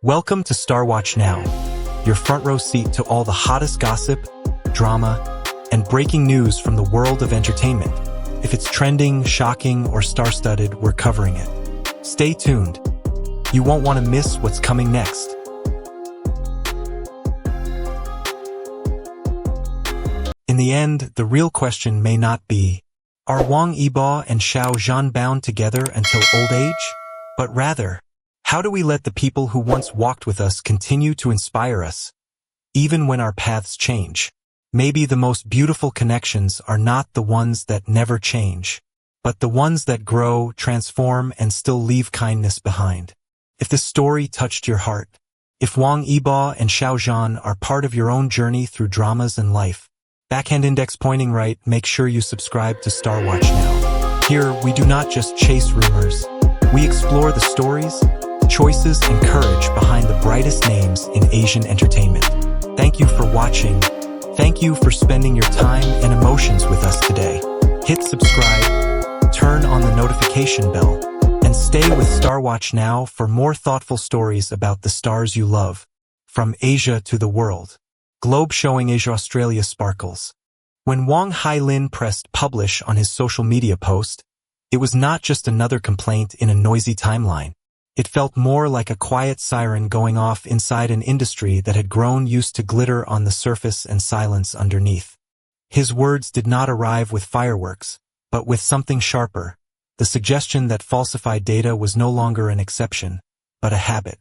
Welcome to StarWatch Now, your front row seat to all the hottest gossip, drama, and breaking news from the world of entertainment. If it's trending, shocking, or star-studded, we're covering it. Stay tuned. You won't want to miss what's coming next. In the end, the real question may not be, are Wang Yibo and Xiao Zhan bound together until old age? But rather, how do we let the people who once walked with us continue to inspire us, even when our paths change? Maybe the most beautiful connections are not the ones that never change, but the ones that grow, transform, and still leave kindness behind. If this story touched your heart, if Wang Yibo and Xiao Zhan are part of your own journey through dramas and life, backhand index pointing right, make sure you subscribe to StarWatch Now. Here, we do not just chase rumors. We explore the stories, choices, and courage behind the brightest names in Asian entertainment. Thank you for watching. Thank you for spending your time and emotions with us today. Hit subscribe, turn on the notification bell, and stay with StarWatch Now for more thoughtful stories about the stars you love, from Asia to the world. Globe showing Asia-Australia sparkles. When Wang Hailin pressed publish on his social media post, it was not just another complaint in a noisy timeline. It felt more like a quiet siren going off inside an industry that had grown used to glitter on the surface and silence underneath. His words did not arrive with fireworks, but with something sharper, the suggestion that falsified data was no longer an exception, but a habit.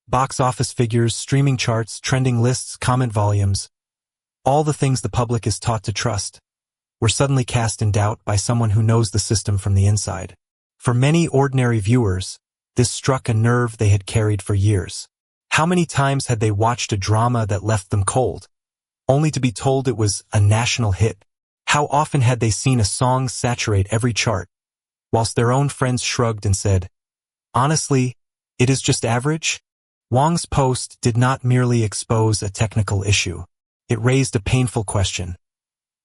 Box office figures, streaming charts, trending lists, comment volumes, all the things the public is taught to trust, were suddenly cast in doubt by someone who knows the system from the inside. For many ordinary viewers, this struck a nerve they had carried for years. How many times had they watched a drama that left them cold, only to be told it was a national hit? How often had they seen a song saturate every chart, whilst their own friends shrugged and said, "Honestly, it is just average"? Wang's post did not merely expose a technical issue. It raised a painful question.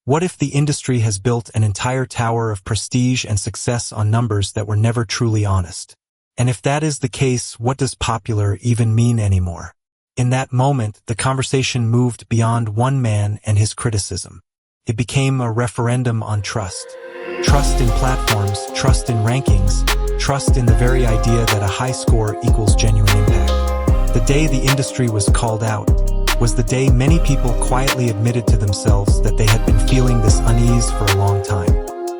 What if the industry has built an entire tower of prestige and success on numbers that were never truly honest? And if that is the case, what does popular even mean anymore? In that moment, the conversation moved beyond one man and his criticism. It became a referendum on trust. Trust in platforms, trust in rankings, trust in the very idea that a high score equals genuine impact. The day the industry was called out was the day many people quietly admitted to themselves that they had been feeling this unease for a long time.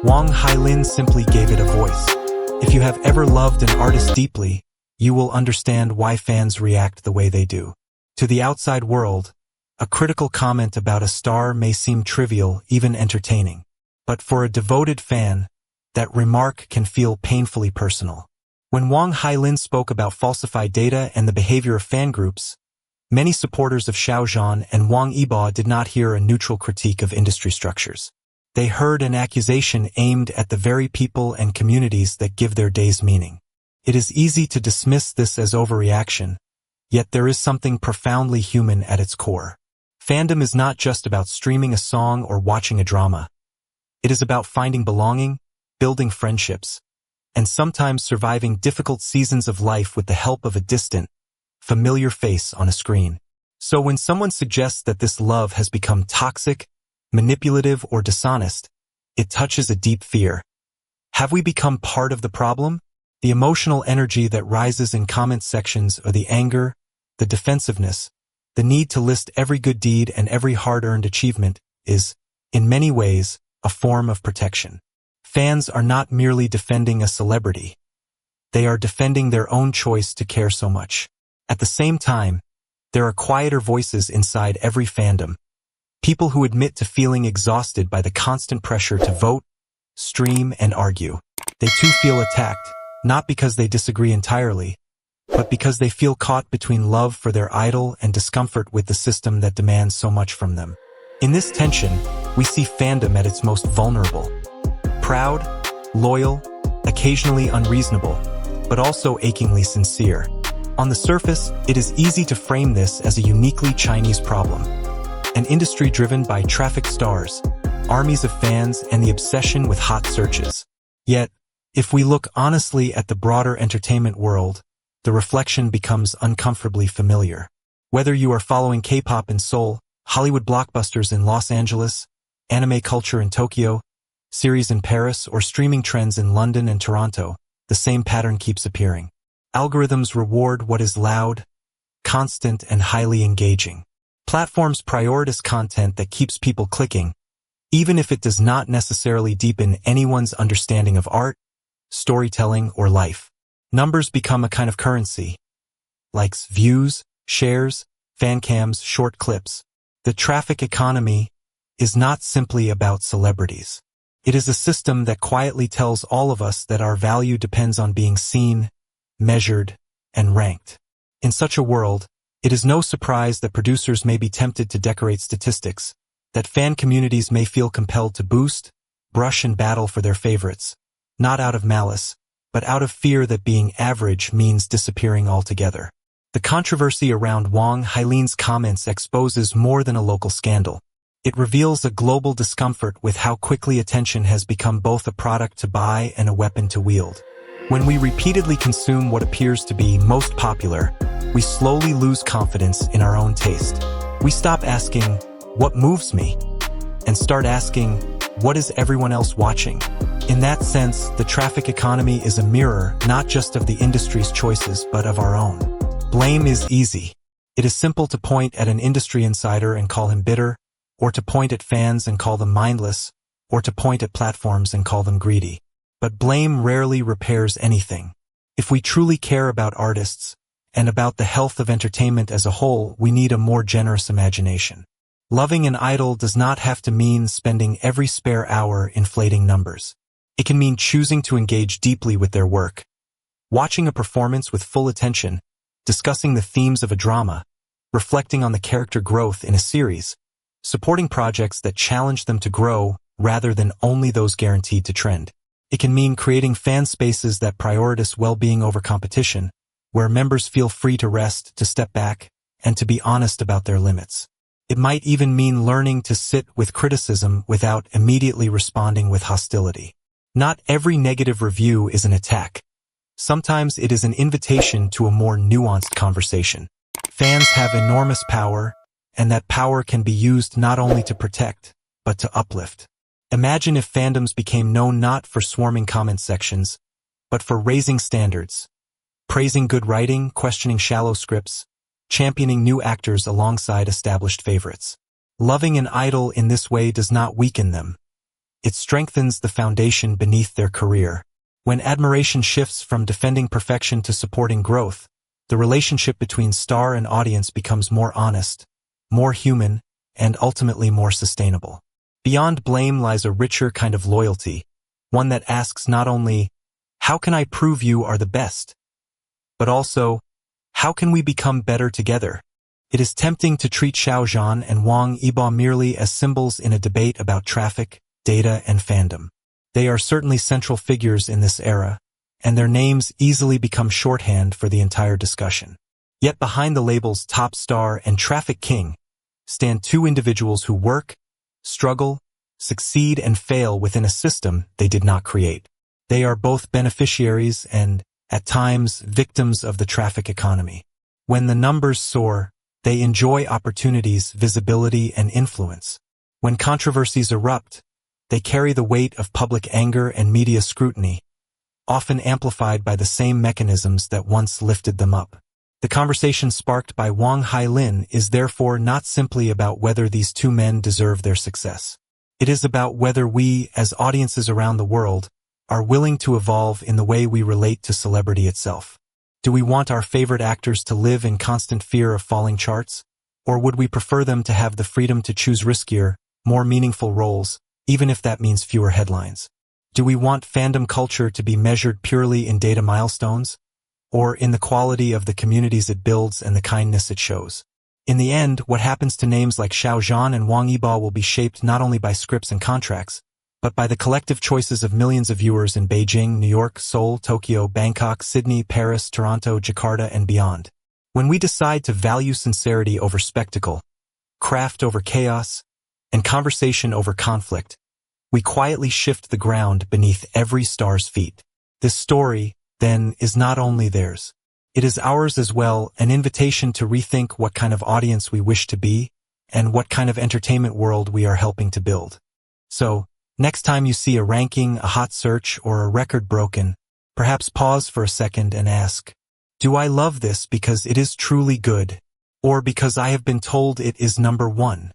Wang Hailin simply gave it a voice. If you have ever loved an artist deeply, you will understand why fans react the way they do. To the outside world, a critical comment about a star may seem trivial, even entertaining. But for a devoted fan, that remark can feel painfully personal. When Wang Hailin spoke about falsified data and the behavior of fan groups, many supporters of Xiao Zhan and Wang Yibo did not hear a neutral critique of industry structures. They heard an accusation aimed at the very people and communities that give their days meaning. It is easy to dismiss this as overreaction, yet there is something profoundly human at its core. Fandom is not just about streaming a song or watching a drama. It is about finding belonging, building friendships, and sometimes surviving difficult seasons of life with the help of a distant, familiar face on a screen. So when someone suggests that this love has become toxic, manipulative, or dishonest, it touches a deep fear. Have we become part of the problem? The emotional energy that rises in comment sections, or the anger, the defensiveness, the need to list every good deed and every hard-earned achievement is, in many ways, a form of protection. Fans are not merely defending a celebrity. They are defending their own choice to care so much. At the same time, there are quieter voices inside every fandom. People who admit to feeling exhausted by the constant pressure to vote, stream, and argue. They too feel attacked, not because they disagree entirely, but because they feel caught between love for their idol and discomfort with the system that demands so much from them. In this tension, we see fandom at its most vulnerable. Proud, loyal, occasionally unreasonable, but also achingly sincere. On the surface, it is easy to frame this as a uniquely Chinese problem. An industry driven by traffic stars, armies of fans, and the obsession with hot searches. Yet, if we look honestly at the broader entertainment world, the reflection becomes uncomfortably familiar. Whether you are following K-pop in Seoul, Hollywood blockbusters in Los Angeles, anime culture in Tokyo, series in Paris, or streaming trends in London and Toronto, the same pattern keeps appearing. Algorithms reward what is loud, constant, and highly engaging. Platforms prioritize content that keeps people clicking, even if it does not necessarily deepen anyone's understanding of art, storytelling, or life. Numbers become a kind of currency. Likes, views, shares, fan cams, short clips. The traffic economy is not simply about celebrities. It is a system that quietly tells all of us that our value depends on being seen, measured, and ranked. In such a world, it is no surprise that producers may be tempted to decorate statistics, that fan communities may feel compelled to boost, brush, and battle for their favorites, not out of malice, but out of fear that being average means disappearing altogether. The controversy around Wang Hailin's comments exposes more than a local scandal. It reveals a global discomfort with how quickly attention has become both a product to buy and a weapon to wield. When we repeatedly consume what appears to be most popular, we slowly lose confidence in our own taste. We stop asking, "What moves me?" and start asking, "What is everyone else watching?" In that sense, the traffic economy is a mirror not just of the industry's choices but of our own. Blame is easy. It is simple to point at an industry insider and call him bitter, or to point at fans and call them mindless, or to point at platforms and call them greedy. But blame rarely repairs anything. If we truly care about artists, and about the health of entertainment as a whole, we need a more generous imagination. Loving an idol does not have to mean spending every spare hour inflating numbers. It can mean choosing to engage deeply with their work, watching a performance with full attention, discussing the themes of a drama, reflecting on the character growth in a series, supporting projects that challenge them to grow rather than only those guaranteed to trend. It can mean creating fan spaces that prioritize well-being over competition, where members feel free to rest, to step back, and to be honest about their limits. It might even mean learning to sit with criticism without immediately responding with hostility. Not every negative review is an attack. Sometimes it is an invitation to a more nuanced conversation. Fans have enormous power, and that power can be used not only to protect, but to uplift. Imagine if fandoms became known not for swarming comment sections, but for raising standards, praising good writing, questioning shallow scripts, championing new actors alongside established favorites. Loving an idol in this way does not weaken them. It strengthens the foundation beneath their career. When admiration shifts from defending perfection to supporting growth, the relationship between star and audience becomes more honest, more human, and ultimately more sustainable. Beyond blame lies a richer kind of loyalty, one that asks not only, "How can I prove you are the best?" but also, "How can we become better together?" It is tempting to treat Xiao Zhan and Wang Yibo merely as symbols in a debate about traffic, data, and fandom. They are certainly central figures in this era, and their names easily become shorthand for the entire discussion. Yet behind the labels top star and traffic king stand two individuals who work, struggle, succeed, and fail within a system they did not create. They are both beneficiaries and, at times, victims of the traffic economy. When the numbers soar, they enjoy opportunities, visibility, and influence. When controversies erupt, they carry the weight of public anger and media scrutiny, often amplified by the same mechanisms that once lifted them up. The conversation sparked by Wang Hailin is therefore not simply about whether these two men deserve their success. It is about whether we, as audiences around the world, are willing to evolve in the way we relate to celebrity itself. Do we want our favorite actors to live in constant fear of falling charts? Or would we prefer them to have the freedom to choose riskier, more meaningful roles, even if that means fewer headlines? Do we want fandom culture to be measured purely in data milestones, or in the quality of the communities it builds and the kindness it shows? In the end, what happens to names like Xiao Zhan and Wang Yibo will be shaped not only by scripts and contracts, but by the collective choices of millions of viewers in Beijing, New York, Seoul, Tokyo, Bangkok, Sydney, Paris, Toronto, Jakarta, and beyond. When we decide to value sincerity over spectacle, craft over chaos, and conversation over conflict, we quietly shift the ground beneath every star's feet. This story, then, is not only theirs. It is ours as well, an invitation to rethink what kind of audience we wish to be and what kind of entertainment world we are helping to build. So, next time you see a ranking, a hot search, or a record broken, perhaps pause for a second and ask, do I love this because it is truly good, or because I have been told it is number one?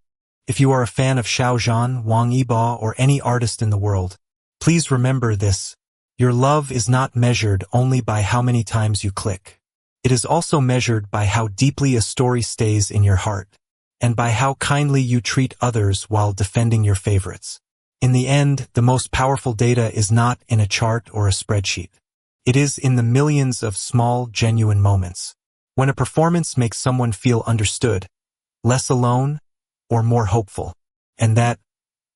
If you are a fan of Xiao Zhan, Wang Yibo, or any artist in the world, please remember this. Your love is not measured only by how many times you click. It is also measured by how deeply a story stays in your heart, and by how kindly you treat others while defending your favorites. In the end, the most powerful data is not in a chart or a spreadsheet. It is in the millions of small, genuine moments. When a performance makes someone feel understood, less alone, or more hopeful, and that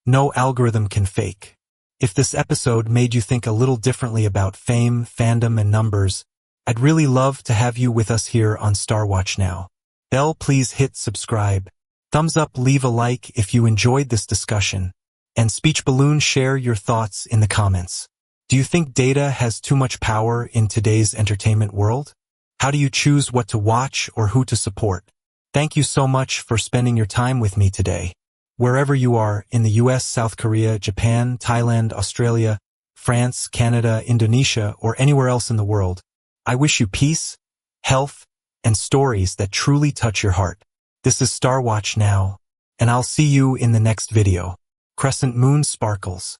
no algorithm can fake. If this episode made you think a little differently about fame, fandom, and numbers, I'd really love to have you with us here on StarWatch now. Bell, please hit subscribe. Thumbs up, leave a like if you enjoyed this discussion. And Speech Balloon, share your thoughts in the comments. Do you think data has too much power in today's entertainment world? How do you choose what to watch or who to support? Thank you so much for spending your time with me today. Wherever you are, in the US, South Korea, Japan, Thailand, Australia, France, Canada, Indonesia, or anywhere else in the world, I wish you peace, health, and stories that truly touch your heart. This is StarWatch now, and I'll see you in the next video. Crescent Moon sparkles.